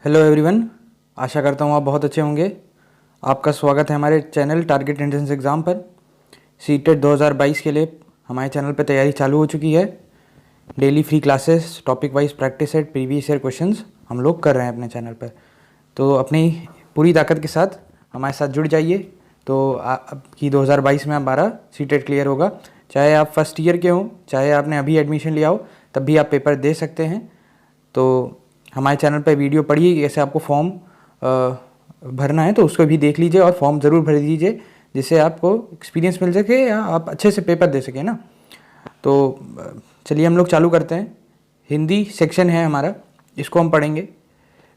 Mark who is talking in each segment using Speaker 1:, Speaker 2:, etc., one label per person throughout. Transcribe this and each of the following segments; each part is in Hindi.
Speaker 1: हेलो एवरीवन, आशा करता हूँ आप बहुत अच्छे होंगे। आपका स्वागत है हमारे चैनल टारगेट एंट्रेंस एग्ज़ाम पर। सीटेट 2022 के लिए हमारे चैनल पर तैयारी चालू हो चुकी है। Daily free classes, topic wise practice set, previous year questions हम लोग कर रहे हैं अपने चैनल पर। तो अपनी पूरी ताकत के साथ हमारे साथ जुड़ जाइए। तो आपकी 2022 में आप 12 सीटेट क्लियर होगा। चाहे आप फर्स्ट ईयर के हों, चाहे आपने अभी एडमिशन लिया हो, तब भी आप पेपर दे सकते हैं। तो हमारे चैनल पे वीडियो पढ़िए कि कैसे आपको फॉर्म भरना है, तो उसको भी देख लीजिए और फॉर्म ज़रूर भर दीजिए, जिससे आपको एक्सपीरियंस मिल सके या आप अच्छे से पेपर दे सकें ना। तो चलिए हम लोग चालू करते हैं। हिंदी सेक्शन है हमारा, इसको हम पढ़ेंगे।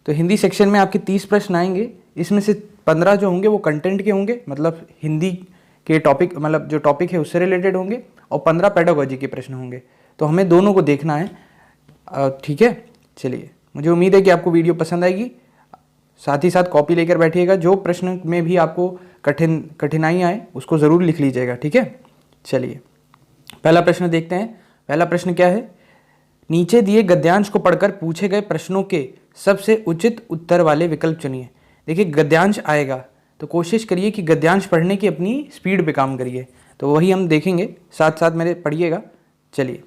Speaker 1: तो हिंदी सेक्शन में आपके 30 प्रश्न आएंगे। इसमें से 15 जो होंगे वो कंटेंट के होंगे, मतलब हिंदी के टॉपिक, मतलब जो टॉपिक है उससे रिलेटेड होंगे, और 15 पेडागोजी के प्रश्न होंगे। तो हमें दोनों को देखना है, ठीक है। चलिए, मुझे उम्मीद है कि आपको वीडियो पसंद आएगी। साथ ही साथ कॉपी लेकर बैठिएगा, जो प्रश्न में भी आपको कठिनाई आए उसको ज़रूर लिख लीजिएगा, ठीक है। चलिए पहला प्रश्न देखते हैं। पहला प्रश्न क्या है? नीचे दिए गद्यांश को पढ़कर पूछे गए प्रश्नों के सबसे उचित उत्तर वाले विकल्प चुनिए। देखिए, गद्यांश आएगा तो कोशिश करिए कि गद्यांश पढ़ने की अपनी स्पीड पे काम करिए। तो वही हम देखेंगे, साथ साथ मेरे पढ़िएगा। चलिए,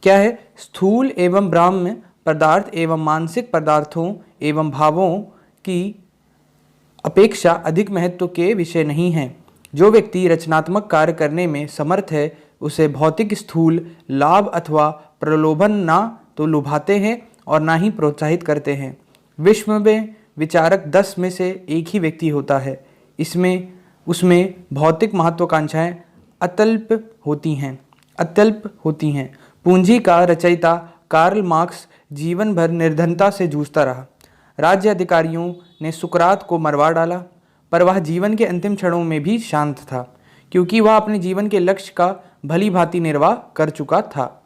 Speaker 1: क्या है? स्थूल एवं ब्राह्म पदार्थ एवं मानसिक पदार्थों एवं भावों की अपेक्षा अधिक महत्व के विषय नहीं हैं। जो व्यक्ति रचनात्मक कार्य करने में समर्थ है, उसे भौतिक स्थूल लाभ अथवा प्रलोभन ना तो लुभाते हैं और ना ही प्रोत्साहित करते हैं। विश्व में विचारक 10 में से एक ही व्यक्ति होता है। उसमें भौतिक महत्वाकांक्षाएं अत्यल्प होती हैं। पूंजी का रचयिता कार्ल मार्क्स जीवन भर निर्धनता से जूझता रहा। राज्य अधिकारियों ने सुकरात को मरवा डाला, पर वह जीवन के अंतिम क्षणों में भी शांत था, क्योंकि वह अपने जीवन के लक्ष्य का भली भांति निर्वाह कर चुका था।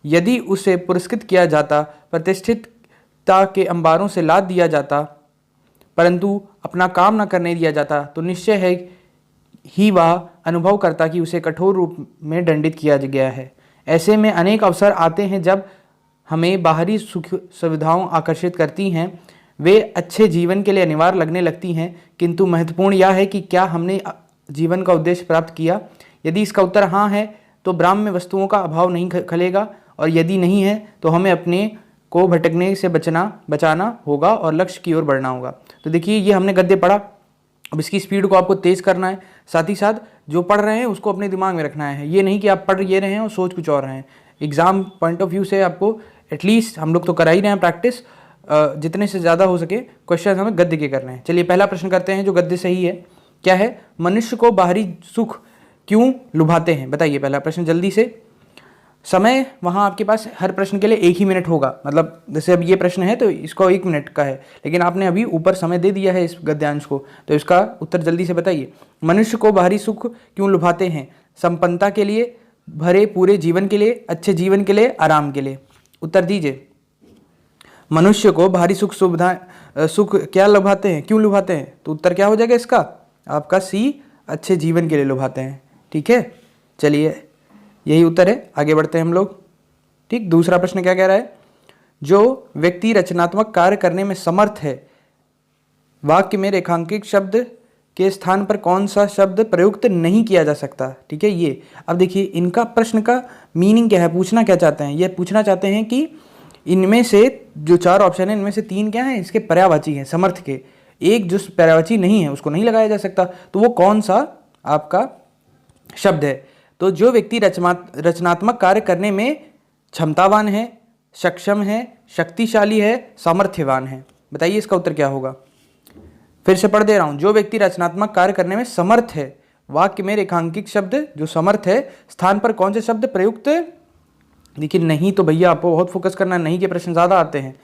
Speaker 1: यदि उसे पुरस्कृत किया जाता, प्रतिष्ठितता के अंबारों से लाद दिया जाता, परंतु अपना काम न करने दिया जाता, तो निश्चय है ही वह अनुभव करता कि उसे कठोर रूप में दंडित किया गया है। ऐसे में अनेक अवसर आते हैं जब हमें बाहरी सुख सुविधाओं आकर्षित करती हैं, वे अच्छे जीवन के लिए अनिवार्य लगने लगती हैं, किंतु महत्वपूर्ण यह है कि क्या हमने जीवन का उद्देश्य प्राप्त किया। यदि इसका उत्तर हाँ है तो ब्राह्म वस्तुओं का अभाव नहीं खलेगा, और यदि नहीं है तो हमें अपने को भटकने से बचाना होगा और लक्ष्य की ओर बढ़ना होगा। तो देखिए, ये हमने गद्य पढ़ा। अब इसकी स्पीड को आपको तेज़ करना है, साथ ही साथ जो पढ़ रहे हैं उसको अपने दिमाग में रखना है। ये नहीं कि आप पढ़ ये रहे हैं और सोच कुछ और रहे हैं। एग्ज़ाम पॉइंट ऑफ व्यू से आपको एटलीस्ट हम लोग तो करा ही रहे हैं प्रैक्टिस, जितने से ज़्यादा हो सके क्वेश्चन हमें गद्य के करने हैं। चलिए पहला प्रश्न करते हैं जो गद्य सही है। क्या है? मनुष्य को बाहरी सुख क्यों लुभाते हैं? बताइए पहला प्रश्न जल्दी से। समय वहाँ आपके पास हर प्रश्न के लिए 1 ही मिनट होगा, मतलब जैसे अब ये प्रश्न है तो इसको 1 मिनट का है, लेकिन आपने अभी ऊपर समय दे दिया है इस गद्यांश को, तो इसका उत्तर जल्दी से बताइए। मनुष्य को बाहरी सुख क्यों लुभाते हैं? संपन्नता के लिए, भरे पूरे जीवन के लिए, अच्छे जीवन के लिए, आराम के लिए। उत्तर दीजिए। मनुष्य को बाहरी सुख क्या लुभाते हैं, क्यों लुभाते हैं? तो उत्तर क्या हो जाएगा इसका? आपका सी, अच्छे जीवन के लिए लुभाते हैं। ठीक है, चलिए यही उत्तर है। आगे बढ़ते हैं हम लोग। ठीक, दूसरा प्रश्न क्या कह रहा है? जो व्यक्ति रचनात्मक कार्य करने में समर्थ है, वाक्य में रेखांकित शब्द के स्थान पर कौन सा शब्द प्रयुक्त नहीं किया जा सकता? ठीक है, ये अब देखिए इनका प्रश्न का मीनिंग क्या है, पूछना क्या चाहते हैं? ये पूछना चाहते हैं कि इनमें से जो 4 ऑप्शन है, इनमें से 3 क्या हैं? इसके पर्यायवाची हैं, समर्थ के। एक जो पर्यायवाची नहीं है उसको नहीं लगाया जा सकता, तो वो कौन सा आपका शब्द है? तो जो व्यक्ति रचनात्मक कार्य करने में क्षमतावान है, सक्षम है, शक्तिशाली है, सामर्थ्यवान है। बताइए इसका उत्तर क्या होगा? फिर से पढ़ दे रहा हूं। जो व्यक्ति रचनात्मक कार्य करने में समर्थ है, वाक्य में रेखांकित शब्द जो समर्थ है स्थान पर कौन से शब्द प्रयुक्त? देखिए नहीं, तो भैया आपको बहुत फोकस करना है, नहीं के प्रश्न ज़्यादा आते हैं।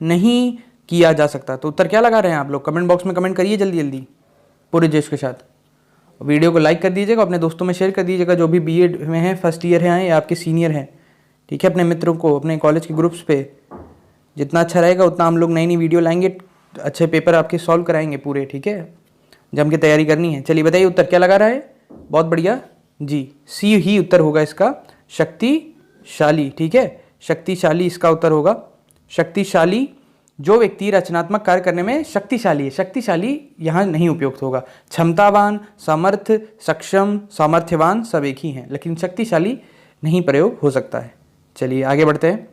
Speaker 1: नहीं किया जा सकता, तो उत्तर क्या लगा रहे हैं आप लोग? कमेंट बॉक्स में कमेंट करिए जल्दी जल्दी पूरे जोश के साथ। वीडियो को लाइक कर दीजिएगा, अपने दोस्तों में शेयर कर दीजिएगा, जो भी बीएड में हैं, फर्स्ट ईयर हैं या आपके सीनियर हैं। ठीक है, अपने मित्रों को, अपने कॉलेज के ग्रुप्स पे। जितना अच्छा रहेगा उतना हम लोग नई नई वीडियो लाएंगे, अच्छे पेपर आपके सॉल्व कराएंगे पूरे। ठीक है, जम के तैयारी करनी है। चलिए बताइए उत्तर क्या लगा रहा है? बहुत बढ़िया जी, सी ही उत्तर होगा इसका, शक्तिशाली। ठीक है, शक्तिशाली इसका उत्तर होगा। शक्तिशाली जो व्यक्ति रचनात्मक कार्य करने में शक्तिशाली है, शक्तिशाली यहाँ नहीं उपयुक्त होगा। क्षमतावान, समर्थ, सक्षम, सामर्थ्यवान सब एक ही हैं, लेकिन शक्तिशाली नहीं प्रयोग हो सकता है। चलिए आगे बढ़ते हैं।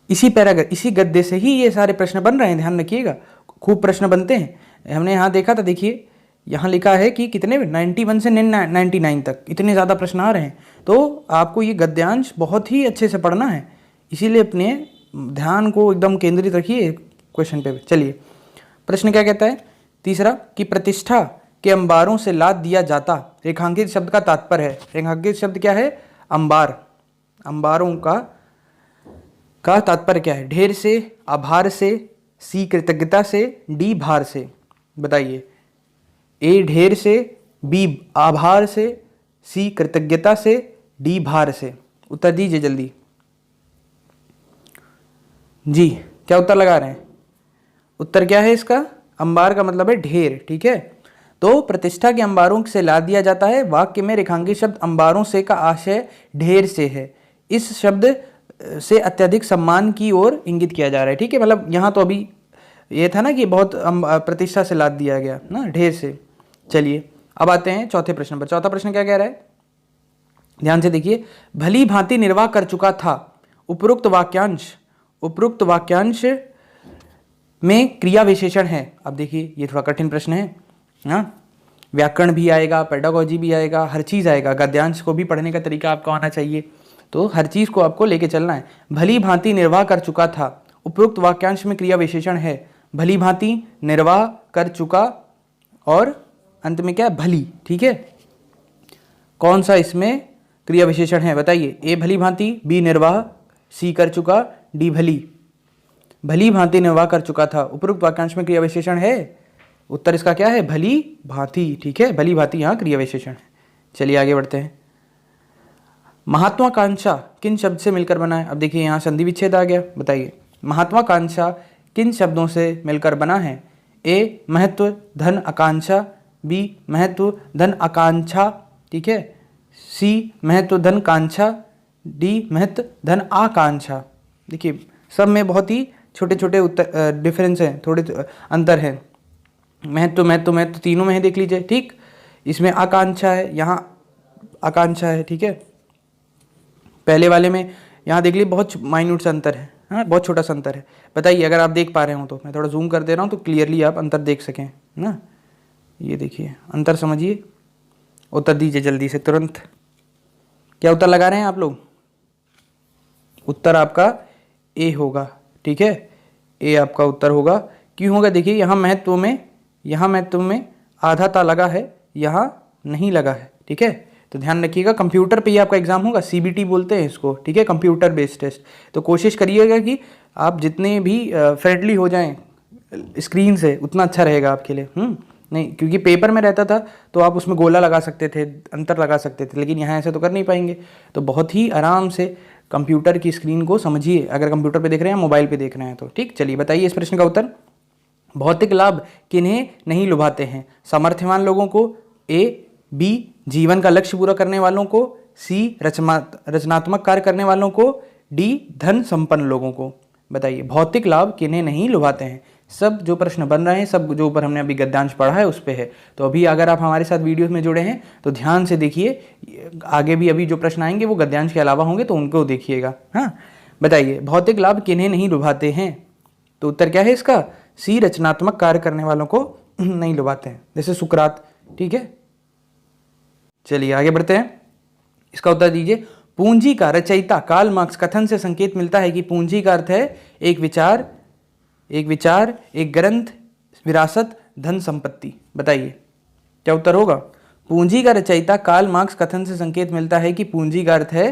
Speaker 1: इसी गद्य से ही ये सारे प्रश्न बन रहे हैं, ध्यान रखिएगा, खूब प्रश्न बनते हैं। हमने यहाँ देखा था, देखिए यहाँ लिखा है कि कितने 91 से 99 तक इतने ज़्यादा प्रश्न आ रहे हैं, तो आपको ये गद्यांश बहुत ही अच्छे से पढ़ना है, इसीलिए अपने ध्यान को एकदम केंद्रित रखिए क्वेश्चन पे। चलिए प्रश्न क्या कहता है, तीसरा, कि प्रतिष्ठा के अंबारों से लाद दिया जाता। रेखांकित शब्द का तात्पर्य है, रेखांकित शब्द क्या है, अंबार, अंबारों का तात्पर्य क्या है, ढेर से, आभार से, सी कृतज्ञता से, डी भार से। बताइए, ए ढेर से, बी आभार से, सी कृतज्ञता से, डी भार से। उत्तर दीजिए जल्दी जी, क्या उत्तर लगा रहे हैं? उत्तर क्या है इसका, अंबार का मतलब है ढेर, ठीक है। तो प्रतिष्ठा के अंबारों से लाद दिया जाता है। वाक्य में रेखांकित शब्द अंबारों से का आशय ढेर से है, इस शब्द से अत्यधिक सम्मान की ओर इंगित किया जा रहा है, ठीक है। मतलब यहाँ तो अभी ये था ना कि बहुत प्रतिष्ठा से लाद दिया गया ना, ढेर से। चलिए अब आते हैं चौथे प्रश्न पर। चौथा प्रश्न क्या कह रहा है, ध्यान से देखिए। भली भांति निर्वाह कर चुका था। उपरोक्त वाक्यांश में क्रिया विशेषण है। अब देखिए ये थोड़ा कठिन प्रश्न है ना, व्याकरण भी आएगा, पेडागोजी भी आएगा, हर चीज़ आएगा। गद्यांश को भी पढ़ने का तरीका आपको आना चाहिए, तो हर चीज़ को आपको लेके चलना है। भली भांति निर्वाह कर चुका था, उपरोक्त वाक्यांश में क्रिया विशेषण है। भली भांति, निर्वाह कर चुका, और अंत में क्या है, भली, ठीक है। कौन सा इसमें क्रिया विशेषण है बताइए? ए भली भांति, बी निर्वाह, सी कर चुका, डी भली। भली भांति निर्वाह कर चुका था, उपरोक्त वाक्यांश में क्रिया विशेषण है। उत्तर इसका क्या है, भली भांति, ठीक है। भली भांति यहाँ क्रिया विशेषण है। चलिए आगे बढ़ते हैं। महत्वाकांक्षा किन शब्द से मिलकर बना है? अब देखिए यहाँ संधि विच्छेद आ गया। बताइए महत्वाकांक्षा किन शब्दों से मिलकर बना है? ए महत्व धन आकांक्षा, बी महत्व धन आकांक्षा, ठीक है, सी महत्व धन कांक्षा, डी महत्व धन आकांक्षा। देखिए सब में बहुत ही छोटे छोटे उत्तर डिफरेंस हैं, थोड़े अंतर है। महत्व तीनों में है, देख लीजिए, ठीक। इसमें आकांक्षा है, यहाँ आकांक्षा है, ठीक है। पहले वाले में यहाँ देख लीजिए बहुत माइन्यूट सा अंतर है, हाँ बहुत छोटा सा अंतर है। बताइए अगर आप देख पा रहे हो तो, मैं थोड़ा जूम कर दे रहा हूँ तो क्लियरली आप अंतर देख सकें ना। ये देखिए अंतर समझिए। उत्तर दीजिए जल्दी से, तुरंत। क्या उत्तर लगा रहे हैं आप लोग? उत्तर आपका ए होगा, ठीक है। ए आपका उत्तर होगा। क्यों होगा? देखिए यहाँ महत्व में आधा ता लगा है, यहाँ नहीं लगा है, ठीक है। तो ध्यान रखिएगा, कंप्यूटर पे ही आपका एग्जाम होगा, सीबीटी बोलते हैं इसको, ठीक है, कंप्यूटर बेस्ड टेस्ट। तो कोशिश करिएगा कि आप जितने भी फ्रेंडली हो जाएं स्क्रीन से, उतना अच्छा रहेगा आपके लिए। नहीं, क्योंकि पेपर में रहता था तो आप उसमें गोला लगा सकते थे, अंतर लगा सकते थे, लेकिन यहाँ ऐसे तो कर नहीं पाएंगे। तो बहुत ही आराम से कंप्यूटर की स्क्रीन को समझिए, अगर कंप्यूटर पे देख रहे हैं, मोबाइल पे देख रहे हैं तो, ठीक। चलिए बताइए इस प्रश्न का उत्तर। भौतिक लाभ किन्हें नहीं लुभाते हैं? सामर्थ्यवान लोगों को, ए बी जीवन का लक्ष्य पूरा करने वालों को, सी रचनात्मक कार्य करने वालों को, डी धन संपन्न लोगों को। बताइए भौतिक लाभ किन्हें नहीं लुभाते हैं? सब जो प्रश्न बन रहे हैं, सब जो ऊपर हमने अभी गद्यांश पढ़ा है उस पे है। तो अभी अगर आप हमारे साथ वीडियो में जुड़े हैं तो ध्यान से देखिए, आगे भी अभी जो प्रश्न आएंगे वो गद्यांश के अलावा होंगे, तो उनको देखिएगा। हाँ बताइए भौतिक लाभ किन्हें नहीं लुभाते हैं? तो उत्तर क्या है इसका? सी रचनात्मक कार्य करने वालों को नहीं लुभाते हैं, जैसे सुकरात, ठीक है। चलिए आगे बढ़ते हैं, इसका उत्तर दीजिए। पूंजी का रचयिता कार्ल मार्क्स कथन से संकेत मिलता है कि पूंजी का अर्थ है एक विचार, एक ग्रंथ, विरासत, धन संपत्ति। बताइए क्या उत्तर होगा? पूंजी का रचयिता कार्ल मार्क्स कथन से संकेत मिलता है कि पूंजी का अर्थ है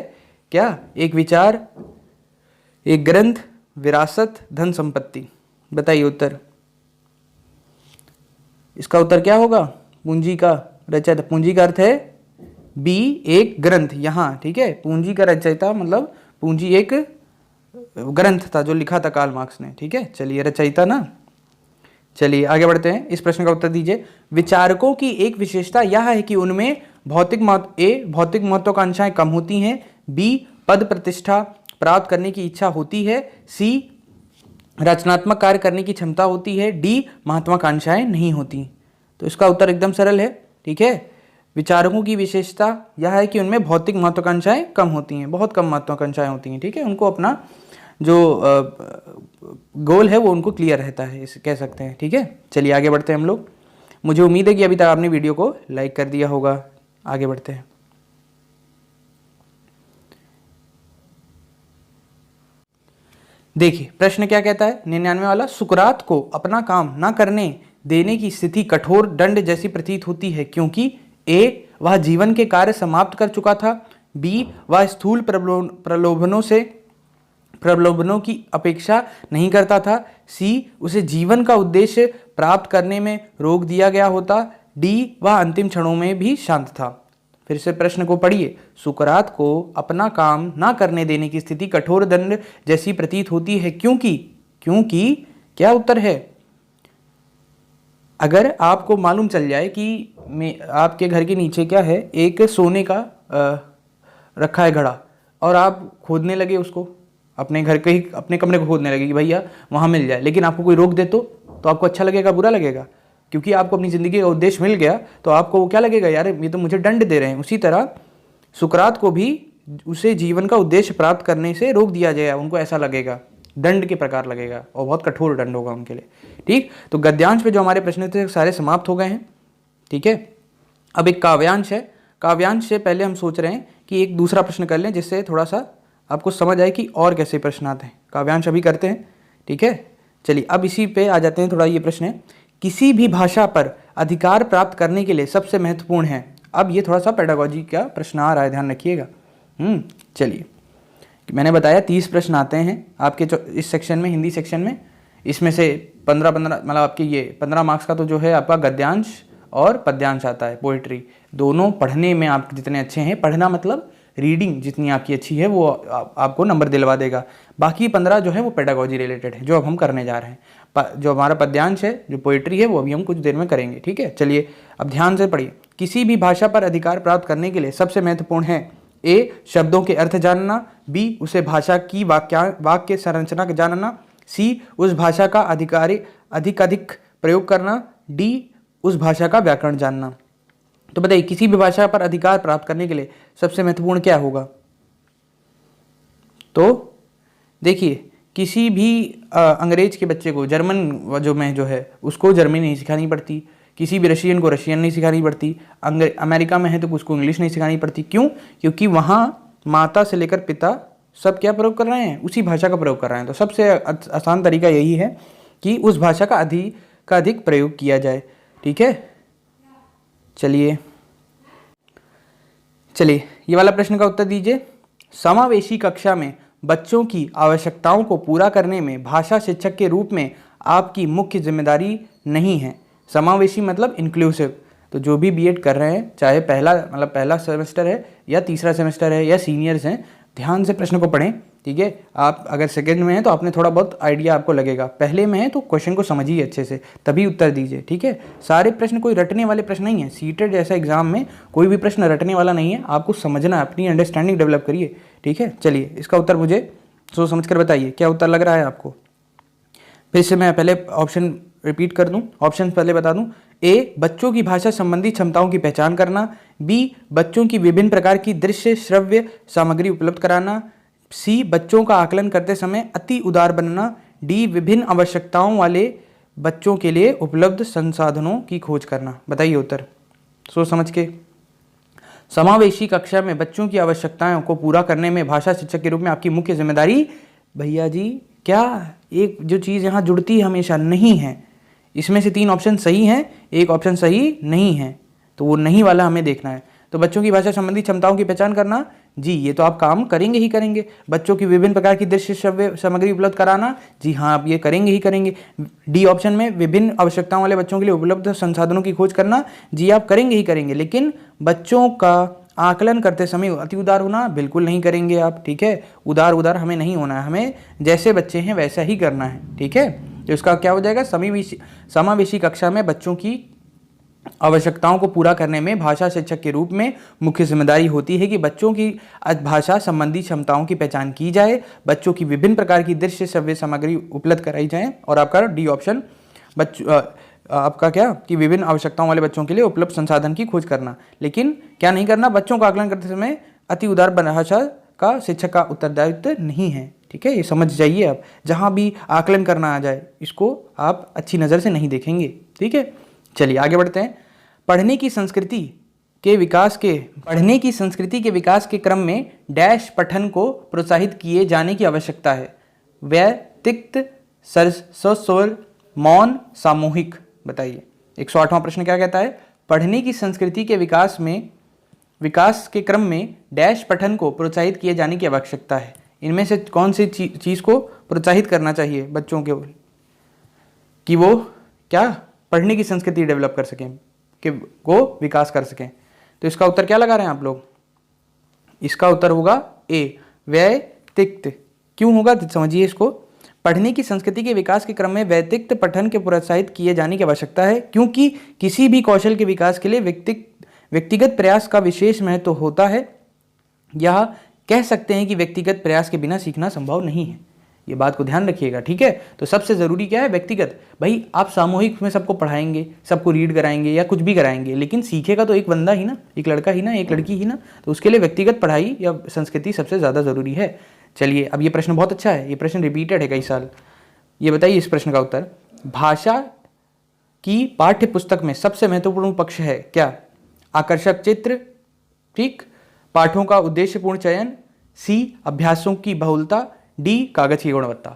Speaker 1: क्या? एक विचार, एक ग्रंथ, विरासत, धन संपत्ति। बताइए उत्तर। इसका उत्तर क्या होगा? पूंजी का रचयिता, पूंजी का अर्थ है बी एक ग्रंथ, यहाँ, ठीक है। पूंजी का रचयिता मतलब पूंजी एक ग्रंथ था जो लिखा था कार्ल मार्क्स ने, ठीक है। चलिए रचयिता ना। चलिए आगे बढ़ते हैं, इस प्रश्न का उत्तर दीजिए। विचारकों की एक विशेषता यह है कि उनमें भौतिक महत्वाकांक्षाएं कम होती हैं, बी पद प्रतिष्ठा प्राप्त करने की इच्छा होती है, सी रचनात्मक कार्य करने की क्षमता होती है। डी, महत्वाकांक्षाएं नहीं होती। तो इसका उत्तर एकदम सरल है। ठीक है, विचारकों की विशेषता यह है कि उनमें भौतिक महत्वाकांक्षाएं कम होती हैं, बहुत कम महत्वाकांक्षाएं होती हैं। ठीक है, उनको अपना जो गोल है वो उनको क्लियर रहता है, इसे कह सकते हैं। ठीक है, चलिए आगे बढ़ते हैं हम लोग। मुझे उम्मीद है कि अभी तक आपने वीडियो को लाइक कर दिया होगा। आगे बढ़ते हैं। देखिए प्रश्न क्या कहता है, 99 वाला, सुकरात को अपना काम न करने देने की स्थिति कठोर दंड जैसी प्रतीत होती है क्योंकि ए, वह जीवन के कार्य समाप्त कर चुका था। बी, वह स्थूल प्रलोभनों की अपेक्षा नहीं करता था। सी, उसे जीवन का उद्देश्य प्राप्त करने में रोक दिया गया होता। डी, वह अंतिम क्षणों में भी शांत था। फिर से प्रश्न को पढ़िए। सुकरात को अपना काम ना करने देने की स्थिति कठोर दंड जैसी प्रतीत होती है क्योंकि क्या उत्तर है? अगर आपको मालूम चल जाए कि आपके घर के नीचे क्या है, एक सोने का रखा है घड़ा, और आप खोदने लगे उसको, अपने घर के ही अपने कमरे को खोदने लगे कि भैया वहाँ मिल जाए, लेकिन आपको कोई रोक दे तो आपको अच्छा लगेगा, बुरा लगेगा? क्योंकि आपको अपनी ज़िंदगी का उद्देश्य मिल गया तो आपको वो क्या लगेगा, यार ये तो मुझे दंड दे रहे हैं। उसी तरह सुकरात को भी उसे जीवन का उद्देश्य प्राप्त करने से रोक दिया जाएगा, उनको ऐसा लगेगा, दंड के प्रकार लगेगा, और बहुत कठोर दंड होगा उनके लिए। ठीक, तो गद्यांश पे जो हमारे प्रश्न थे सारे समाप्त हो गए हैं। ठीक है, अब एक काव्यांश है। काव्यांश से पहले हम सोच रहे हैं कि एक दूसरा प्रश्न कर लें जिससे थोड़ा सा आपको समझ आए कि और कैसे प्रश्न आते हैं। काव्यांश अभी करते हैं। ठीक है, चलिए अब इसी पे आ जाते हैं। थोड़ा ये प्रश्न है, किसी भी भाषा पर अधिकार प्राप्त करने के लिए सबसे महत्वपूर्ण है। अब ये थोड़ा सा पेडागोजी का प्रश्न आ रहा है, ध्यान रखिएगा। चलिए, मैंने बताया 30 प्रश्न आते हैं आपके इस सेक्शन में, हिंदी सेक्शन में। इसमें से 15 मतलब आपके ये 15 मार्क्स का तो जो है आपका गद्यांश और पद्यांश आता है, पोइट्री। दोनों पढ़ने में आप जितने अच्छे हैं, पढ़ना मतलब रीडिंग जितनी आपकी अच्छी है वो आपको नंबर दिलवा देगा। बाकी 15 जो है वो पेडागोजी रिलेटेड है, जो अब हम करने जा रहे हैं। जो हमारा पद्यांश है, जो पोइट्री है, वो अभी हम कुछ देर में करेंगे। ठीक है, चलिए अब ध्यान से पढ़िए। किसी भी भाषा पर अधिकार प्राप्त करने के लिए सबसे महत्वपूर्ण है ए, शब्दों के अर्थ जानना। बी, उसे भाषा की वाक्य संरचना जानना। सी, उस भाषा का अधिक प्रयोग करना। डी, उस भाषा का व्याकरण जानना। तो बताइए, किसी भी भाषा पर अधिकार प्राप्त करने के लिए सबसे महत्वपूर्ण क्या होगा? तो देखिए, किसी भी अंग्रेज के बच्चे को जर्मन जो है उसको जर्मनी नहीं सिखानी पड़ती। किसी भी रशियन को रशियन नहीं सिखानी पड़ती। अमेरिका में है तो उसको इंग्लिश नहीं सिखानी पड़ती। क्यों? क्योंकि वहाँ माता से लेकर पिता सब क्या प्रयोग कर रहे हैं, उसी भाषा का प्रयोग कर रहे हैं। तो सबसे आसान तरीका यही है कि उस भाषा का अधिक प्रयोग किया जाए। ठीक है, चलिए ये वाला प्रश्न का उत्तर दीजिए। समावेशी कक्षा में बच्चों की आवश्यकताओं को पूरा करने में भाषा शिक्षक के रूप में आपकी मुख्य जिम्मेदारी नहीं है। समावेशी मतलब इंक्लूसिव। तो जो भी बीएड कर रहे हैं, चाहे पहला सेमेस्टर है या तीसरा सेमेस्टर है या सीनियर्स हैं, ध्यान से प्रश्न को पढ़ें। ठीक है, आप अगर सेकंड में हैं तो आपने थोड़ा बहुत आइडिया आपको लगेगा, पहले में है तो क्वेश्चन को समझिए अच्छे से, तभी उत्तर दीजिए। ठीक है, सारे प्रश्न कोई रटने वाले प्रश्न नहीं है। सीटेड जैसा एग्जाम में कोई भी प्रश्न रटने वाला नहीं है, आपको समझना, अपनी अंडरस्टैंडिंग डेवलप करिए। ठीक है, चलिए इसका उत्तर मुझे सोच समझ कर बताइए, क्या उत्तर लग रहा है आपको? फिर से मैं पहले ऑप्शन रिपीट कर दूं, ऑप्शन पहले बता दूं। ए, बच्चों की भाषा संबंधी क्षमताओं की पहचान करना। बी, बच्चों की विभिन्न प्रकार की दृश्य श्रव्य सामग्री उपलब्ध कराना। सी, बच्चों का आकलन करते समय अति उदार बनना। डी, विभिन्न आवश्यकताओं वाले बच्चों के लिए उपलब्ध संसाधनों की खोज करना। बताइए उत्तर सोच समझ के। समावेशी कक्षा में बच्चों की आवश्यकताओं को पूरा करने में भाषा शिक्षक के रूप में आपकी मुख्य जिम्मेदारी, भैया जी क्या एक जो चीज़ यहाँ जुड़ती है हमेशा, नहीं है। इसमें से 3 ऑप्शन सही हैं, एक ऑप्शन सही नहीं है, तो वो नहीं वाला हमें देखना है। तो बच्चों की भाषा संबंधी क्षमताओं की पहचान करना, जी ये तो आप काम करेंगे ही करेंगे। बच्चों की विभिन्न प्रकार की दृश्य श्रव्य सामग्री उपलब्ध कराना, जी हाँ आप ये करेंगे ही करेंगे। डी ऑप्शन में विभिन्न आवश्यकताओं वाले बच्चों के लिए उपलब्ध संसाधनों की खोज करना, जी आप करेंगे ही करेंगे। लेकिन बच्चों का आकलन करते समय अति उदार होना बिल्कुल नहीं करेंगे आप। ठीक है, उदार हमें नहीं होना है, हमें जैसे बच्चे हैं वैसा ही करना है। ठीक है, तो इसका क्या हो जाएगा, समावेशी कक्षा में बच्चों की आवश्यकताओं को पूरा करने में भाषा शिक्षक के रूप में मुख्य जिम्मेदारी होती है कि बच्चों की भाषा संबंधी क्षमताओं की पहचान की जाए, बच्चों की विभिन्न प्रकार की दृश्य श्रव्य सामग्री उपलब्ध कराई जाए। और आपका डी ऑप्शन आपका क्या कि विभिन्न आवश्यकताओं वाले बच्चों के लिए उपलब्ध संसाधन की खोज करना। लेकिन क्या नहीं करना, बच्चों का आकलन करते समय अति उदार भाषा का शिक्षक का उत्तरदायित्व नहीं है। ठीक है, ये समझ जाइए। आप जहाँ भी आकलन करना आ जाए इसको आप अच्छी नज़र से नहीं देखेंगे। ठीक है, चलिए आगे बढ़ते हैं। पढ़ने की संस्कृति के विकास के क्रम में डैश पठन को प्रोत्साहित किए जाने की आवश्यकता है। व्यतिक्त, सस्वर, मौन, सामूहिक। बताइए 108वां प्रश्न क्या कहता है? पढ़ने की संस्कृति के विकास के क्रम में डैश पठन को प्रोत्साहित किए जाने की आवश्यकता है। इनमें से कौन सी चीज़ को प्रोत्साहित करना चाहिए बच्चों के कि वो क्या पढ़ने की संस्कृति डेवलप कर सकें, कि वो विकास कर सकें? तो इसका उत्तर क्या लगा रहे हैं आप लोग? इसका उत्तर होगा ए, व्यतिक्त। क्यों होगा समझिए इसको। पढ़ने की संस्कृति के विकास के क्रम में व्यतिक्त पठन के प्रोत्साहित किए जाने की आवश्यकता है, क्योंकि किसी भी कौशल के विकास के लिए व्यक्तिगत प्रयास का विशेष महत्व होता है। यह कह सकते हैं कि व्यक्तिगत प्रयास के बिना सीखना संभव नहीं है। ये बात को ध्यान रखिएगा। ठीक है, तो सबसे ज़रूरी क्या है? व्यक्तिगत। भाई आप सामूहिक में सबको पढ़ाएंगे, सबको रीड कराएंगे या कुछ भी कराएंगे, लेकिन सीखेगा तो एक बंदा ही ना, एक लड़का ही ना, एक लड़की ही ना। तो उसके लिए व्यक्तिगत पढ़ाई या संस्कृति सबसे ज़्यादा ज़रूरी है। चलिए, अब ये प्रश्न बहुत अच्छा है, ये प्रश्न रिपीटेड है कई साल। ये बताइए इस प्रश्न का उत्तर। भाषा की पाठ्य पुस्तक में सबसे महत्वपूर्ण पक्ष है क्या? आकर्षक चित्र, ठीक, पाठों का उद्देश्यपूर्ण चयन, सी अभ्यासों की बहुलता, डी कागज की गुणवत्ता।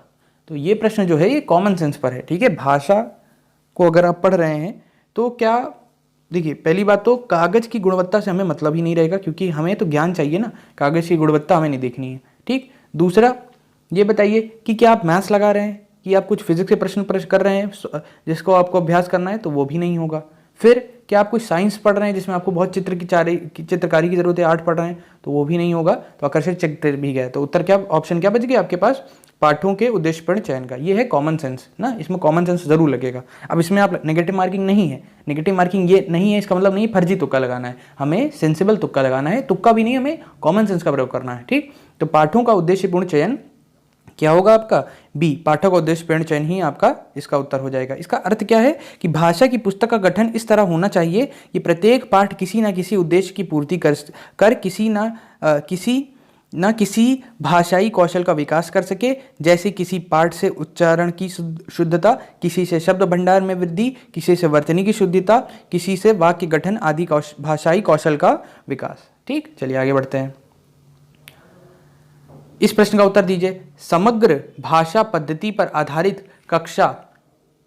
Speaker 1: तो ये प्रश्न जो है ये कॉमन सेंस पर है। ठीक है, भाषा को अगर आप पढ़ रहे हैं तो क्या, देखिए पहली बात तो कागज की गुणवत्ता से हमें मतलब ही नहीं रहेगा, क्योंकि हमें तो ज्ञान चाहिए ना, कागज की गुणवत्ता हमें नहीं देखनी है। ठीक, दूसरा ये बताइए कि क्या आप मैथ्स लगा रहे हैं, कि आप कुछ फिजिक्स के प्रश्न कर रहे हैं जिसको आपको अभ्यास करना है, तो वो भी नहीं होगा। फिर क्या आप कुछ साइंस पढ़ रहे हैं जिसमें आपको बहुत चित्रकारी की जरूरत है, आर्ट पढ़ रहे हैं, तो वो भी नहीं होगा। तो आकर्षक चित्र भी गया। तो उत्तर क्या, ऑप्शन क्या बच गया आपके पास? पाठों के उद्देश्यपूर्ण चयन का। ये है कॉमन सेंस ना, इसमें कॉमन सेंस जरूर लगेगा। अब इसमें आप नेगेटिव मार्किंग नहीं है, नेगेटिव मार्किंग ये नहीं है, इसका मतलब नहीं फर्जी तुक्का लगाना है, हमें सेंसिबल तुक्का लगाना है। तुक्का भी नहीं, हमें कॉमन सेंस का प्रयोग करना है। ठीक, तो पाठों का उद्देश्यपूर्ण चयन क्या होगा आपका? बी, पाठक का उद्देश्यपूर्ण चयन ही आपका इसका उत्तर हो जाएगा। इसका अर्थ क्या है कि भाषा की पुस्तक का गठन इस तरह होना चाहिए कि प्रत्येक पाठ किसी न किसी उद्देश्य की पूर्ति कर किसी भाषाई कौशल का विकास कर सके, जैसे किसी पाठ से उच्चारण की शुद्धता, किसी से शब्द भंडार में वृद्धि, किसी से वर्तनी की शुद्धता, किसी से वाक्य गठन आदि भाषाई कौशल का विकास। ठीक, चलिए आगे बढ़ते हैं। इस प्रश्न का उत्तर दीजिए। समग्र भाषा पद्धति पर आधारित कक्षा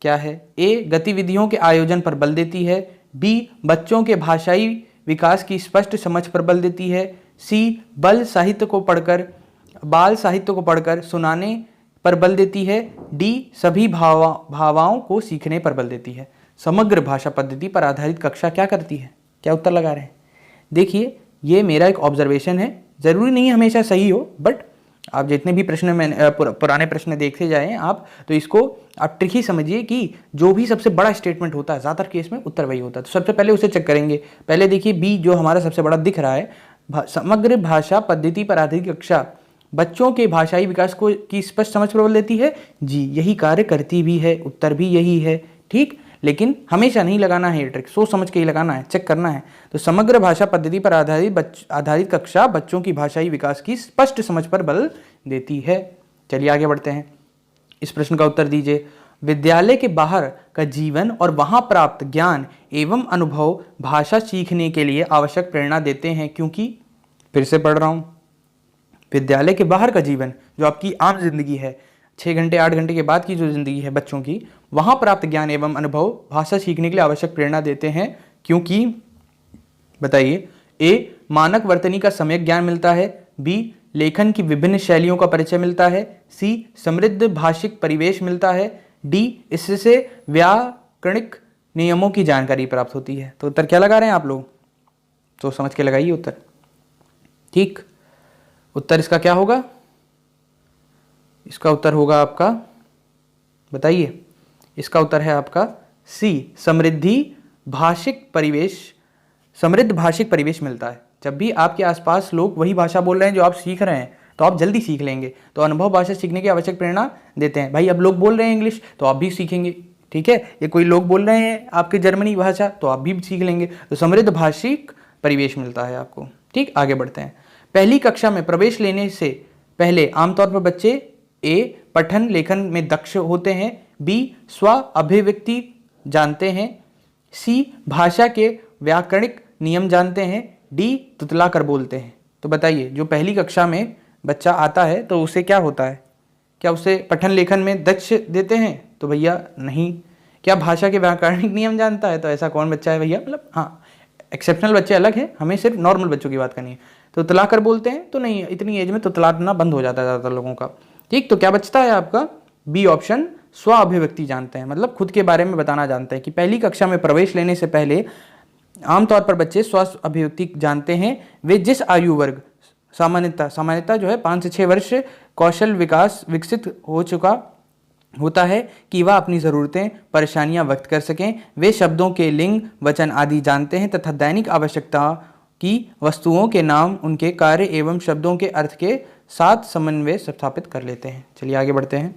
Speaker 1: क्या है? ए, गतिविधियों के आयोजन पर बल देती है, बी, बच्चों के भाषाई विकास की स्पष्ट समझ पर बल देती है, सी, बाल साहित्य को पढ़कर सुनाने पर बल देती है, डी, सभी भावाओं को सीखने पर बल देती है। समग्र भाषा पद्धति पर आधारित कक्षा क्या करती है? क्या उत्तर लगा रहे हैं? देखिए, ये मेरा एक ऑब्जर्वेशन है, जरूरी नहीं हमेशा सही हो, बट आप जितने भी प्रश्न में पुराने प्रश्न देखते जाएं आप, तो इसको आप ट्रिकी समझिए कि जो भी सबसे बड़ा स्टेटमेंट होता है ज़्यादातर केस में उत्तर वही होता है। तो सबसे पहले उसे चेक करेंगे। पहले देखिए बी, जो हमारा सबसे बड़ा दिख रहा है, समग्र भाषा पद्धति पर आधारित कक्षा बच्चों के भाषाई विकास को की स्पष्ट समझ पर बल देती है। जी, यही कार्य करती भी है, उत्तर भी यही है। ठीक, लेकिन हमेशा नहीं लगाना है ये ट्रिक, सोच समझ के ही लगाना है, चेक करना है। तो समग्र भाषा पद्धति पर आधारित कक्षा बच्चों की भाषाई विकास की स्पष्ट समझ पर बल देती है। चलिए आगे बढ़ते हैं। इस प्रश्न का उत्तर दीजिए। विद्यालय के बाहर का जीवन और वहां प्राप्त ज्ञान एवं अनुभव भाषा सीखने के लिए आवश्यक प्रेरणा देते हैं, क्योंकि, फिर से पढ़ रहा हूं, विद्यालय के बाहर का जीवन जो आपकी आम जिंदगी है, 6 घंटे 8 घंटे के बाद की जो जिंदगी है बच्चों की, वहां प्राप्त ज्ञान एवं अनुभव भाषा सीखने के लिए आवश्यक प्रेरणा देते हैं, क्योंकि, बताइए, ए, मानक वर्तनी का सम्यक ज्ञान मिलता है, बी, लेखन की विभिन्न शैलियों का परिचय मिलता है, सी, समृद्ध भाषिक परिवेश मिलता है, डी, इससे व्याकरणिक नियमों की जानकारी प्राप्त होती है। तो उत्तर क्या लगा रहे हैं आप लोग? तो समझ के लगाइए उत्तर। ठीक, उत्तर इसका क्या होगा? इसका उत्तर होगा आपका, बताइए, इसका उत्तर है आपका सी, समृद्धि भाषिक परिवेश, समृद्ध भाषिक परिवेश मिलता है। जब भी आपके आसपास लोग वही भाषा बोल रहे हैं जो आप सीख रहे हैं तो आप जल्दी सीख लेंगे। तो अनुभव भाषा सीखने की आवश्यक प्रेरणा देते हैं। भाई अब लोग बोल रहे हैं इंग्लिश तो आप भी सीखेंगे, ठीक है। ये कोई लोग बोल रहे हैं आपके जर्मनी भाषा तो आप भी सीख लेंगे। तो समृद्ध भाषिक परिवेश मिलता है आपको, ठीक। आगे बढ़ते हैं। पहली कक्षा में प्रवेश लेने से पहले आमतौर पर बच्चे ए पठन लेखन में दक्ष होते हैं, बी स्व अभिव्यक्ति जानते हैं, सी भाषा के व्याकरणिक नियम जानते हैं, डी तुतला कर बोलते हैं। तो बताइए जो पहली कक्षा में बच्चा आता है तो उसे क्या होता है? क्या उसे पठन लेखन में दक्ष देते हैं? तो भैया नहीं। क्या भाषा के व्याकरणिक नियम जानता है? तो ऐसा कौन बच्चा है भैया? मतलब हाँ, एक्सेप्शनल बच्चे अलग है, हमें सिर्फ नॉर्मल बच्चों की बात करनी है। तो तुतला कर बोलते हैं तो नहीं, इतनी एज में तुतलाना बंद हो जाता है ज़्यादातर लोगों का, ठीक। तो क्या बचता है आपका? बी ऑप्शन, स्व अभिव्यक्ति जानते हैं, मतलब खुद के बारे में बताना जानते हैं। कि पहली कक्षा में प्रवेश लेने से पहले आमतौर पर बच्चे स्व अभिव्यक्ति जानते हैं। वे जिस आयु वर्ग सामान्यतः जो है 5 से 6 वर्ष कौशल विकास विकसित हो चुका होता है कि वह अपनी ज़रूरतें परेशानियां व्यक्त कर सकें। वे शब्दों के लिंग वचन आदि जानते हैं तथा दैनिक आवश्यकता की वस्तुओं के नाम, उनके कार्य एवं शब्दों के अर्थ के साथ समन्वय स्थापित कर लेते हैं। चलिए आगे बढ़ते हैं।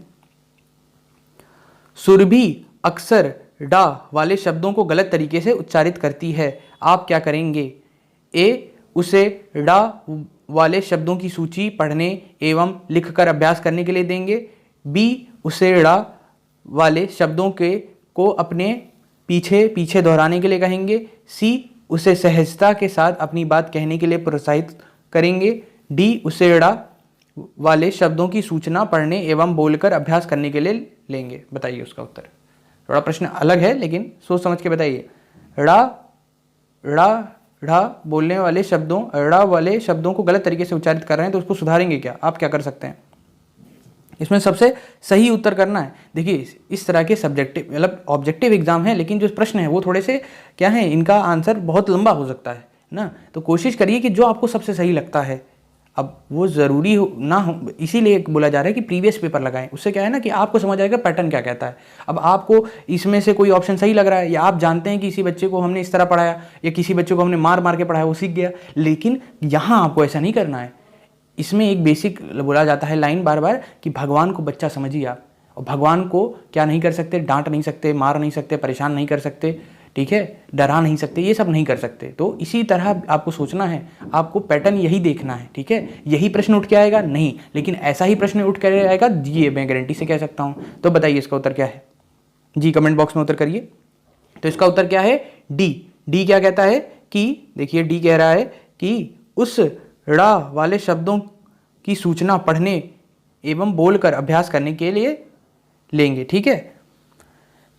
Speaker 1: सुरभि अक्सर डा वाले शब्दों को गलत तरीके से उच्चारित करती है। आप क्या करेंगे? ए उसे डा वाले शब्दों की सूची पढ़ने एवं लिखकर अभ्यास करने के लिए देंगे, बी उसे डा वाले शब्दों को अपने पीछे पीछे दोहराने के लिए कहेंगे, सी उसे सहजता के साथ अपनी बात कहने के लिए प्रोत्साहित करेंगे, डी उसे डा वाले शब्दों की सूचना पढ़ने एवं बोलकर अभ्यास करने के लिए लेंगे। बताइए उसका उत्तर। थोड़ा प्रश्न अलग है लेकिन सोच समझ के बताइए। ड़ा बोलने वाले शब्दों, ड़ा वाले शब्दों को गलत तरीके से उच्चारित कर रहे हैं तो उसको सुधारेंगे क्या? आप क्या कर सकते हैं? इसमें सबसे सही उत्तर करना है। देखिए इस तरह के सब्जेक्टिव मतलब ऑब्जेक्टिव एग्जाम है, लेकिन जो प्रश्न है वो थोड़े से क्या है, इनका आंसर बहुत लंबा हो सकता है ना। तो कोशिश करिए कि जो आपको सबसे सही लगता है, अब वो ज़रूरी हो ना हो, इसीलिए बोला जा रहा है कि प्रीवियस पेपर लगाएं। उससे क्या है ना कि आपको समझ आएगा पैटर्न क्या कहता है। अब आपको इसमें से कोई ऑप्शन सही लग रहा है, या आप जानते हैं कि किसी बच्चे को हमने इस तरह पढ़ाया या किसी बच्चे को हमने मार मार के पढ़ाया, वो सीख गया, लेकिन यहाँ आपको ऐसा नहीं करना है। इसमें एक बेसिक बोला जाता है लाइन बार बार कि भगवान को बच्चा समझिए आप, और भगवान को क्या नहीं कर सकते? डांट नहीं सकते, मार नहीं सकते, परेशान नहीं कर सकते, ठीक है, डरा नहीं सकते, ये सब नहीं कर सकते। तो इसी तरह आपको सोचना है, आपको पैटर्न यही देखना है, ठीक है। यही प्रश्न उठ के आएगा नहीं, लेकिन ऐसा ही प्रश्न उठ कर आएगा, ये मैं गारंटी से कह सकता हूँ। तो बताइए इसका उत्तर क्या है जी, कमेंट बॉक्स में उत्तर करिए। तो इसका उत्तर क्या है? डी क्या कहता है कि देखिए डी कह रहा है कि उस ड़ा वाले शब्दों की सूचना पढ़ने एवं बोलकर अभ्यास करने के लिए लेंगे, ठीक है।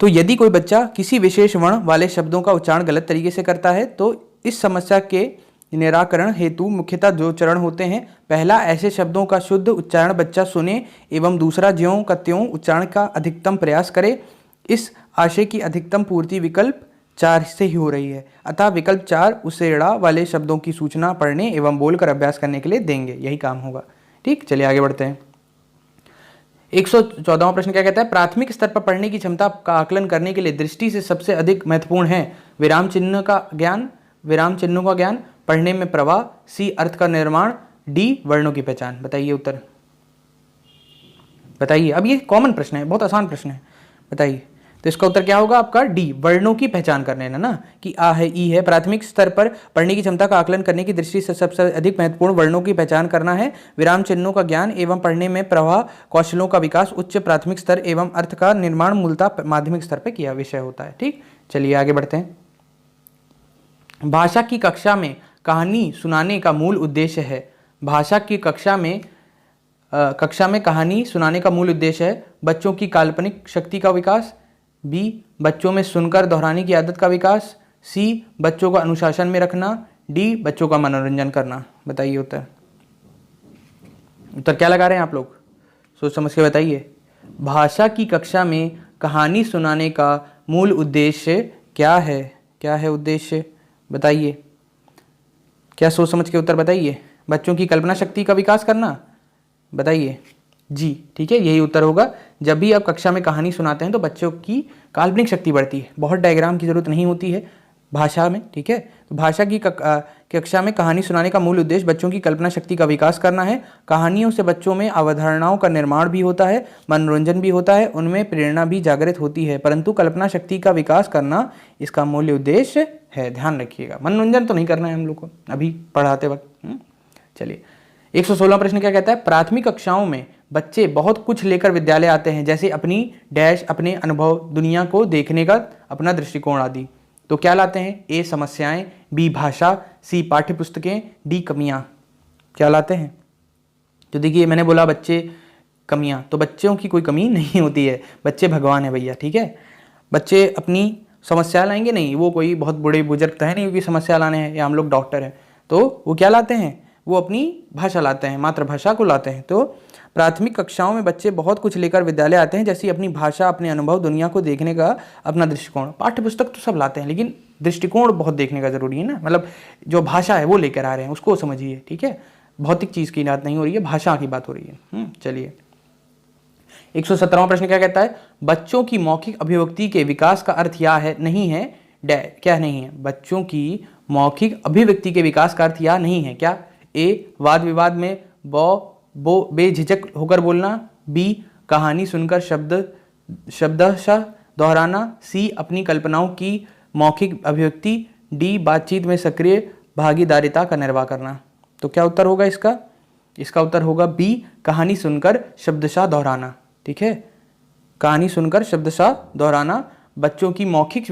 Speaker 1: तो यदि कोई बच्चा किसी विशेष वर्ण वाले शब्दों का उच्चारण गलत तरीके से करता है तो इस समस्या के निराकरण हेतु मुख्यतः 2 चरण होते हैं। पहला, ऐसे शब्दों का शुद्ध उच्चारण बच्चा सुने एवं दूसरा, ज्यों का त्यों उच्चारण का अधिकतम प्रयास करे। इस आशय की अधिकतम पूर्ति विकल्प 4 से ही हो रही है, अतः विकल्प 4 उसे ड़ा वाले शब्दों की सूचना पढ़ने एवं बोलकर अभ्यास करने के लिए देंगे, यही काम होगा, ठीक। चलिए आगे बढ़ते हैं। 114वां प्रश्न क्या कहता है? प्राथमिक स्तर पर पढ़ने की क्षमता का आकलन करने के लिए दृष्टि से सबसे अधिक महत्वपूर्ण है विराम चिन्हों का ज्ञान, पढ़ने में प्रवाह, सी अर्थ का निर्माण, डी वर्णों की पहचान। बताइए उत्तर, बताइए। अब ये कॉमन प्रश्न है, बहुत आसान प्रश्न है, बताइए। तो इसका उत्तर क्या होगा आपका? डी, वर्णों की पहचान करने ना कि आ है, ई है। प्राथमिक स्तर पर पढ़ने की क्षमता का आकलन करने की दृष्टि से सबसे अधिक महत्वपूर्ण वर्णों की पहचान करना है, विराम चिन्हों का ज्ञान एवं पढ़ने में प्रवाह, कौशलों का विकास उच्च प्राथमिक स्तर एवं अर्थ का निर्माण मूलतः माध्यमिक स्तर पर किया विषय होता है, ठीक। चलिए आगे बढ़ते हैं। भाषा की कक्षा में कहानी सुनाने का मूल उद्देश्य है। भाषा की कक्षा में कहानी सुनाने का मूल उद्देश्य है बच्चों की काल्पनिक शक्ति का विकास, बी बच्चों में सुनकर दोहराने की आदत का विकास, सी बच्चों को अनुशासन में रखना, डी बच्चों का मनोरंजन करना। बताइए उत्तर क्या लगा रहे हैं आप लोग? सोच समझ के बताइए। भाषा की कक्षा में कहानी सुनाने का मूल उद्देश्य क्या है? क्या है उद्देश्य? बताइए, क्या सोच समझ के उत्तर बताइए। बच्चों की कल्पना शक्ति का विकास करना, बताइए जी, ठीक है, यही उत्तर होगा। जब भी आप कक्षा में कहानी सुनाते हैं तो बच्चों की काल्पनिक शक्ति बढ़ती है। बहुत डायग्राम की जरूरत नहीं होती है, भाषा में, ठीक है। तो भाषा की कक्षा में कहानी सुनाने का मूल उद्देश्य बच्चों की कल्पना शक्ति का विकास करना है। कहानियों से बच्चों में अवधारणाओं का निर्माण भी होता है, मनोरंजन भी होता है, उनमें प्रेरणा भी जागृत होती है, परंतु कल्पना शक्ति का विकास करना इसका मूल उद्देश्य है। ध्यान रखिएगा, मनोरंजन तो नहीं करना है हम लोग को अभी पढ़ाते वक्त। चलिए 116 प्रश्न क्या कहता है, प्राथमिक कक्षाओं में बच्चे बहुत कुछ लेकर विद्यालय आते हैं, जैसे अपनी डैश, अपने अनुभव, दुनिया को देखने का अपना दृष्टिकोण आदि। तो क्या लाते हैं, ए समस्याएं, बी भाषा, सी पाठ्य पुस्तकें, डी कमियां। क्या लाते हैं, तो देखिए मैंने बोला बच्चे कमियां, तो बच्चों की कोई कमी नहीं होती है, बच्चे भगवान है भैया, ठीक है। बच्चे अपनी समस्या लाएंगे नहीं, वो कोई बहुत बड़े बुजुर्ग तो है नहीं क्योंकि समस्या लाने हैं, या हम लोग डॉक्टर हैं, तो वो क्या लाते हैं, वो अपनी भाषा लाते हैं, मातृभाषा को लाते हैं। तो प्राथमिक कक्षाओं में बच्चे बहुत कुछ लेकर विद्यालय आते हैं, जैसे अपनी भाषा, अपने अनुभव, दुनिया को देखने का अपना दृष्टिकोण। पाठ्य पुस्तक तो सब लाते हैं, लेकिन दृष्टिकोण बहुत देखने का जरूरी है ना, मतलब जो भाषा है वो लेकर आ रहे हैं उसको समझिए, ठीक है। भौतिक चीज की बात नहीं हो रही है, भाषा की बात हो रही है। चलिए 117वां प्रश्न क्या कहता है, बच्चों की मौखिक अभिव्यक्ति के विकास का अर्थ यह है नहीं है, क्या नहीं है, बच्चों की मौखिक अभिव्यक्ति के विकास का अर्थ यह नहीं है क्या, ए वाद विवाद में बो बेझिझक होकर बोलना, बी कहानी सुनकर शब्दशः दोहराना, सी अपनी कल्पनाओं की मौखिक अभिव्यक्ति, डी बातचीत में सक्रिय भागीदारिता का निर्वाह करना। तो क्या उत्तर होगा इसका, इसका उत्तर होगा बी कहानी सुनकर शब्दशः दोहराना, ठीक है। कहानी सुनकर शब्दशः दोहराना बच्चों की मौखिक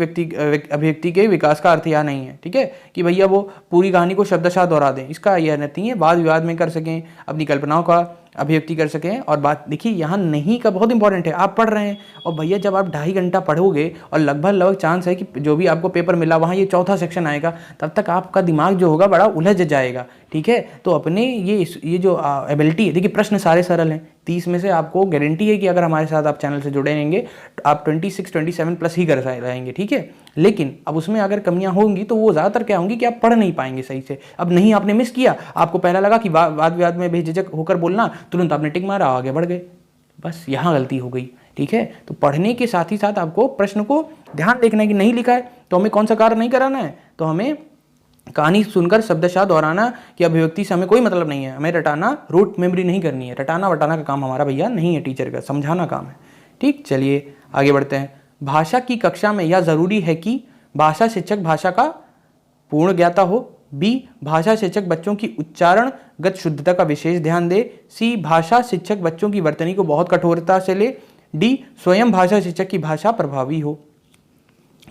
Speaker 1: अभिव्यक्ति के विकास का अर्थ यह नहीं है, ठीक है, कि भैया वो पूरी कहानी को शब्दशः दोहरा दें, इसका यह नहीं है। वाद विवाद में कर सकें, अपनी कल्पनाओं का अभिव्यक्ति कर सकें। और बात देखिए यहाँ नहीं का बहुत इंपॉर्टेंट है, आप पढ़ रहे हैं और भैया जब आप 2.5 घंटा पढ़ोगे और लगभग चांस है कि जो भी आपको पेपर मिला वहाँ ये चौथा सेक्शन आएगा, तब तक आपका दिमाग जो होगा बड़ा उलझ जाएगा, ठीक है। तो अपने ये जो एबिलिटी है, देखिए प्रश्न सारे सरल हैं, 30 में से आपको गारंटी है कि अगर हमारे साथ आप चैनल से जुड़े रहेंगे तो आप 26-27 प्लस ही कर रहेंगे, ठीक है। लेकिन अब उसमें अगर कमियां होंगी तो वो ज़्यादातर क्या होंगी कि आप पढ़ नहीं पाएंगे सही से। अब नहीं आपने मिस किया, आपको पहला लगा कि वाद विवाद में बेझिझक होकर बोलना, तुरंत आपने टिक मारा, आगे बढ़ गए, बस यहाँ गलती हो गई, ठीक है। तो पढ़ने के साथ ही साथ आपको प्रश्न को ध्यान देखना है कि नहीं लिखा है तो हमें कौन सा कार्य नहीं कराना है, तो हमें कहानी सुनकर शब्दशः दोहराना की अभिव्यक्ति से हमें कोई मतलब नहीं है, हमें रटाना, रूट मेमोरी नहीं करनी है, रटाना वटाना का काम हमारा भैया नहीं है, टीचर का समझाना काम है, ठीक। चलिए आगे बढ़ते हैं। भाषा की कक्षा में यह जरूरी है कि भाषा शिक्षक भाषा का पूर्ण ज्ञाता हो, बी भाषा शिक्षक बच्चों की उच्चारणगत शुद्धता का विशेष ध्यान दे, सी भाषा शिक्षक बच्चों की वर्तनी को बहुत कठोरता से ले, डी स्वयं भाषा शिक्षक की भाषा प्रभावी हो।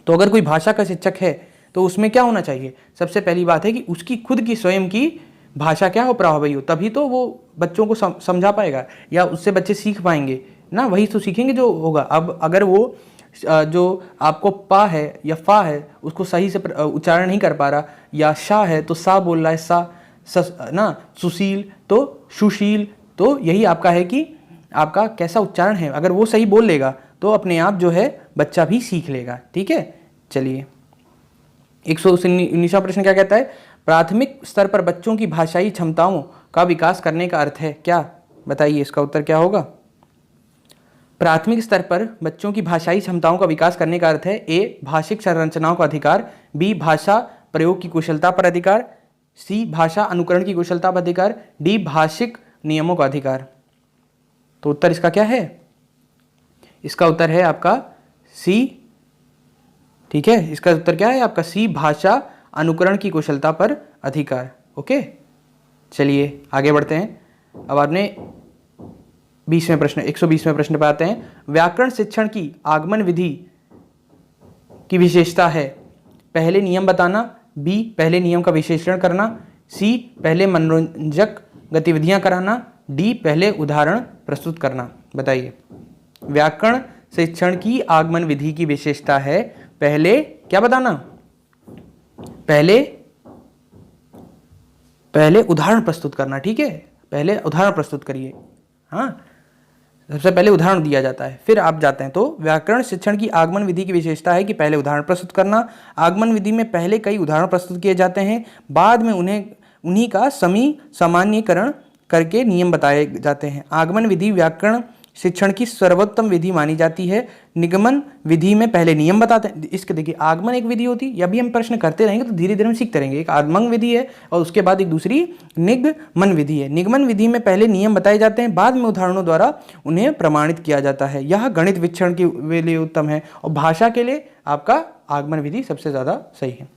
Speaker 1: तो अगर कोई भाषा का शिक्षक है तो उसमें क्या होना चाहिए, सबसे पहली बात है कि उसकी खुद की स्वयं की भाषा क्या हो, प्रभावी हो, तभी तो वो बच्चों को समझा पाएगा या उससे बच्चे सीख पाएंगे ना, वही तो सीखेंगे जो होगा। अब अगर वो जो आपको पा है या फा है उसको सही से उच्चारण नहीं कर पा रहा, या शा है तो सा बोल रहा है, सा ना, सुशील तो सुशील, तो यही आपका है कि आपका कैसा उच्चारण है, अगर वो सही बोल लेगा तो अपने आप जो है बच्चा भी सीख लेगा, ठीक है। चलिए 119वां प्रश्न क्या कहता है, प्राथमिक स्तर पर बच्चों की भाषाई क्षमताओं का विकास करने का अर्थ है क्या, बताइए इसका उत्तर क्या होगा। प्राथमिक स्तर पर बच्चों की भाषाई क्षमताओं का विकास करने का अर्थ है, ए भाषिक संरचनाओं का अधिकार, बी भाषा प्रयोग की कुशलता पर अधिकार, सी भाषा अनुकरण की कुशलता पर अधिकार, डी भाषिक नियमों का अधिकार। तो उत्तर इसका क्या है, इसका उत्तर है आपका सी, ठीक है। इसका उत्तर क्या है आपका सी भाषा अनुकरण की कुशलता पर अधिकार, ओके। चलिए आगे बढ़ते हैं। अब आपने 120वें प्रश्न पर आते हैं। व्याकरण शिक्षण की आगमन विधि की विशेषता है, पहले नियम बताना, बी पहले नियम का विश्लेषण करना, सी पहले मनोरंजक गतिविधियां कराना, डी पहले उदाहरण प्रस्तुत करना। बताइए, व्याकरण शिक्षण की आगमन विधि की विशेषता है पहले क्या बताना, पहले उदाहरण प्रस्तुत करना, ठीक है। पहले उदाहरण प्रस्तुत करिए, हाँ, सबसे पहले उदाहरण दिया जाता है फिर आप जाते हैं। तो व्याकरण शिक्षण की आगमन विधि की विशेषता है कि पहले उदाहरण प्रस्तुत करना। आगमन विधि में पहले कई उदाहरण प्रस्तुत किए जाते हैं, बाद में उन्हीं का सामान्यीकरण करके नियम बताए जाते हैं। आगमन विधि व्याकरण शिक्षण की सर्वोत्तम विधि मानी जाती है। निगमन विधि में पहले नियम बताते हैं। इसके देखिए आगमन एक विधि होती है, या भी हम प्रश्न करते रहेंगे तो धीरे धीरे हम सीखते रहेंगे। एक आगमन विधि है और उसके बाद एक दूसरी निगमन विधि है। निगमन विधि में पहले नियम बताए जाते हैं, बाद में उदाहरणों द्वारा उन्हें प्रमाणित किया जाता है। यह गणित विक्षण के लिए उत्तम है और भाषा के लिए आपका आगमन विधि सबसे ज़्यादा सही है।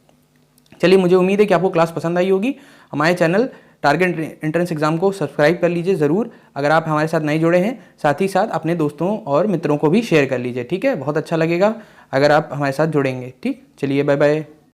Speaker 1: चलिए, मुझे उम्मीद है कि आपको क्लास पसंद आई होगी। हमारे चैनल टारगेट एंट्रेंस एग्जाम को सब्सक्राइब कर लीजिए ज़रूर, अगर आप हमारे साथ नए जुड़े हैं। साथ ही साथ अपने दोस्तों और मित्रों को भी शेयर कर लीजिए, ठीक है। बहुत अच्छा लगेगा अगर आप हमारे साथ जुड़ेंगे। ठीक, चलिए, बाय बाय।